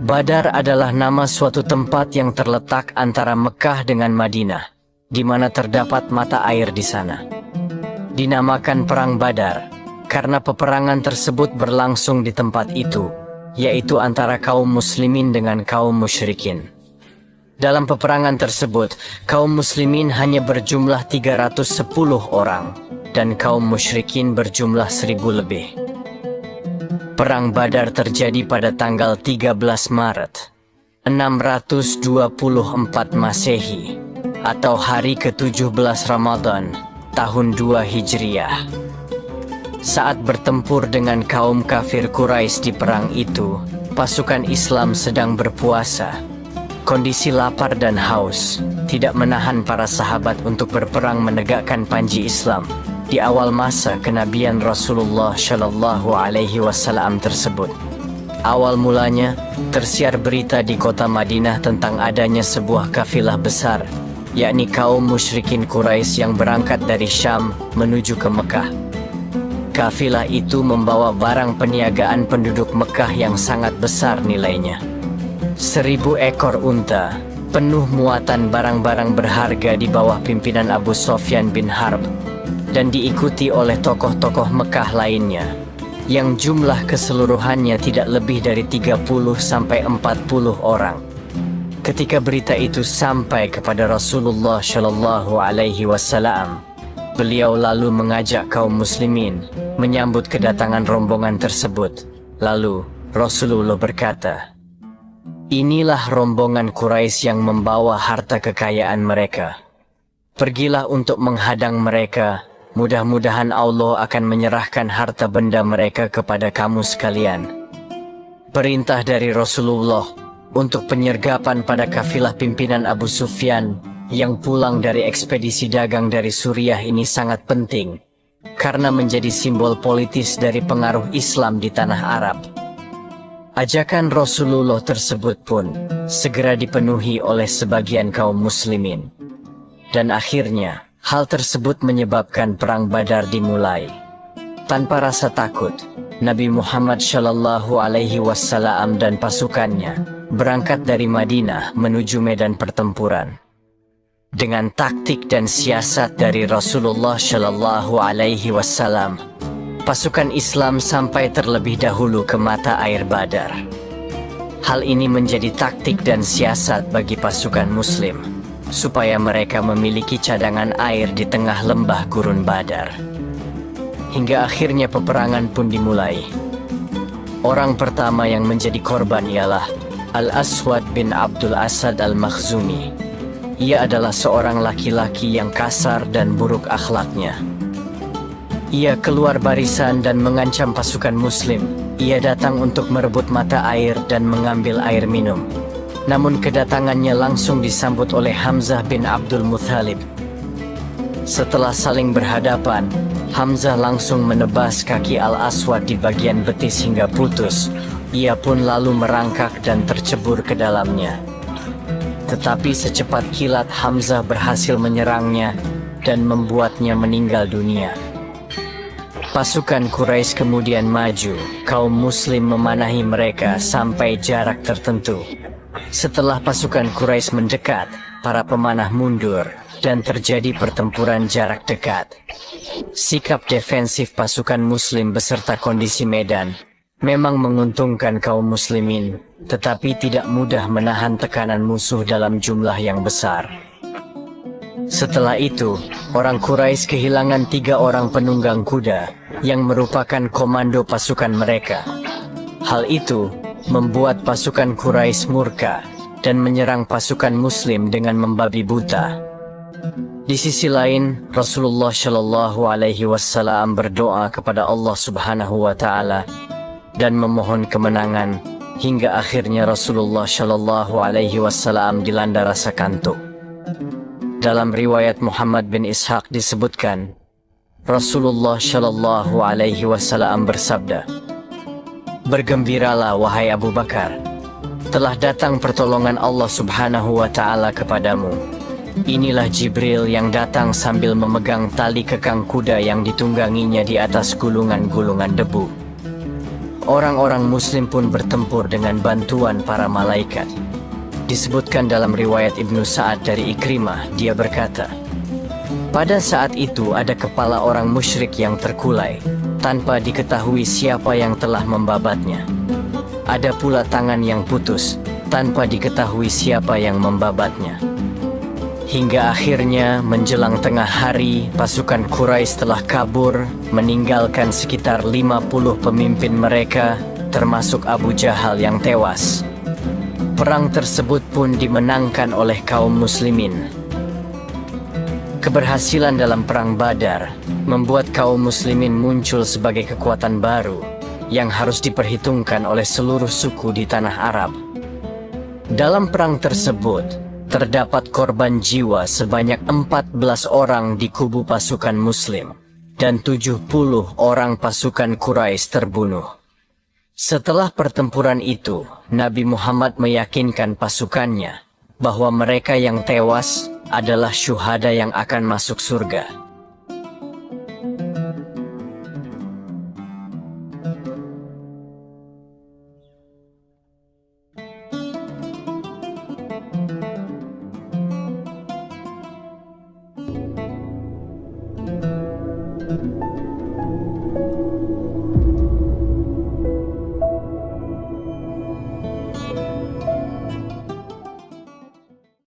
Badar adalah nama suatu tempat yang terletak antara Mekah dengan Madinah, di mana terdapat mata air di sana. Dinamakan Perang Badar, karena peperangan tersebut berlangsung di tempat itu, yaitu antara kaum muslimin dengan kaum musyrikin. Dalam peperangan tersebut, kaum muslimin hanya berjumlah 310 orang, dan kaum musyrikin berjumlah 1000 lebih. Perang Badar terjadi pada tanggal 13 Maret 624 Masehi atau hari ke-17 Ramadan tahun 2 Hijriah. Saat bertempur dengan kaum kafir Quraisy di perang itu, pasukan Islam sedang berpuasa. Kondisi lapar dan haus tidak menahan para sahabat untuk berperang menegakkan panji Islam di awal masa kenabian Rasulullah Shallallahu Alaihi Wasallam tersebut. Awal mulanya, tersiar berita di kota Madinah tentang adanya sebuah kafilah besar, yakni kaum musyrikin Quraisy yang berangkat dari Syam menuju ke Mekah. Kafilah itu membawa barang peniagaan penduduk Mekah yang sangat besar nilainya. 1000 ekor unta, penuh muatan barang-barang berharga di bawah pimpinan Abu Sofyan bin Harb, dan diikuti oleh tokoh-tokoh Mekah lainnya, yang jumlah keseluruhannya tidak lebih dari 30-40 orang. Ketika berita itu sampai kepada Rasulullah Shallallahu Alaihi Wasallam, beliau lalu mengajak kaum muslimin menyambut kedatangan rombongan tersebut. Lalu Rasulullah berkata, "Inilah rombongan Quraisy yang membawa harta kekayaan mereka. Pergilah untuk menghadang mereka. Mudah-mudahan Allah akan menyerahkan harta benda mereka kepada kamu sekalian." Perintah dari Rasulullah untuk penyergapan pada kafilah pimpinan Abu Sufyan yang pulang dari ekspedisi dagang dari Suriah ini sangat penting, karena menjadi simbol politis dari pengaruh Islam di tanah Arab. Ajakan Rasulullah tersebut pun segera dipenuhi oleh sebagian kaum muslimin. Dan akhirnya, hal tersebut menyebabkan Perang Badar dimulai. Tanpa rasa takut, Nabi Muhammad Shallallahu Alaihi Wasallam dan pasukannya berangkat dari Madinah menuju medan pertempuran. Dengan taktik dan siasat dari Rasulullah Shallallahu Alaihi Wasallam, pasukan Islam sampai terlebih dahulu ke mata air Badar. Hal ini menjadi taktik dan siasat bagi pasukan Muslim, supaya mereka memiliki cadangan air di tengah lembah gurun Badar. Hingga akhirnya peperangan pun dimulai. Orang pertama yang menjadi korban ialah Al-Aswad bin Abdul Asad Al-Makhzumi. Ia adalah seorang laki-laki yang kasar dan buruk akhlaknya. Ia keluar barisan dan mengancam pasukan Muslim. Ia datang untuk merebut mata air dan mengambil air minum. Namun kedatangannya langsung disambut oleh Hamzah bin Abdul Muthalib. Setelah saling berhadapan, Hamzah langsung menebas kaki Al-Aswad di bagian betis hingga putus. Ia pun lalu merangkak dan tercebur ke dalamnya. Tetapi secepat kilat Hamzah berhasil menyerangnya dan membuatnya meninggal dunia. Pasukan Quraisy kemudian maju, kaum Muslim memanahi mereka sampai jarak tertentu. Setelah pasukan Quraisy mendekat, para pemanah mundur dan terjadi pertempuran jarak dekat. Sikap defensif pasukan Muslim beserta kondisi medan memang menguntungkan kaum muslimin, tetapi tidak mudah menahan tekanan musuh dalam jumlah yang besar. Setelah itu, orang Quraisy kehilangan 3 orang penunggang kuda yang merupakan komando pasukan mereka. Hal itu membuat pasukan Quraisy murka dan menyerang pasukan Muslim dengan membabi buta. Di sisi lain, Rasulullah Shallallahu Alaihi Wasallam berdoa kepada Allah Subhanahu Wa Taala dan memohon kemenangan, hingga akhirnya Rasulullah Shallallahu Alaihi Wasallam dilanda rasa kantuk. Dalam riwayat Muhammad bin Ishaq disebutkan, Rasulullah Shallallahu Alaihi Wasallam bersabda, "Bergembiralah wahai Abu Bakar, telah datang pertolongan Allah Subhanahu Wa Taala kepadamu. Inilah Jibril yang datang sambil memegang tali kekang kuda yang ditungganginya di atas gulungan-gulungan debu." Orang-orang Muslim pun bertempur dengan bantuan para malaikat. Disebutkan dalam riwayat Ibnu Sa'ad dari Ikrimah, dia berkata, pada saat itu ada kepala orang musyrik yang terkulai, tanpa diketahui siapa yang telah membabatnya. Ada pula tangan yang putus, tanpa diketahui siapa yang membabatnya. Hingga akhirnya menjelang tengah hari, pasukan Quraisy telah kabur, meninggalkan sekitar 50 pemimpin mereka, termasuk Abu Jahal yang tewas. Perang tersebut pun dimenangkan oleh kaum muslimin. Keberhasilan dalam Perang Badar membuat kaum muslimin muncul sebagai kekuatan baru yang harus diperhitungkan oleh seluruh suku di tanah Arab. Dalam perang tersebut, terdapat korban jiwa sebanyak 14 orang di kubu pasukan Muslim, dan 70 orang pasukan Quraisy terbunuh. Setelah pertempuran itu, Nabi Muhammad meyakinkan pasukannya bahwa mereka yang tewas adalah syuhada yang akan masuk surga.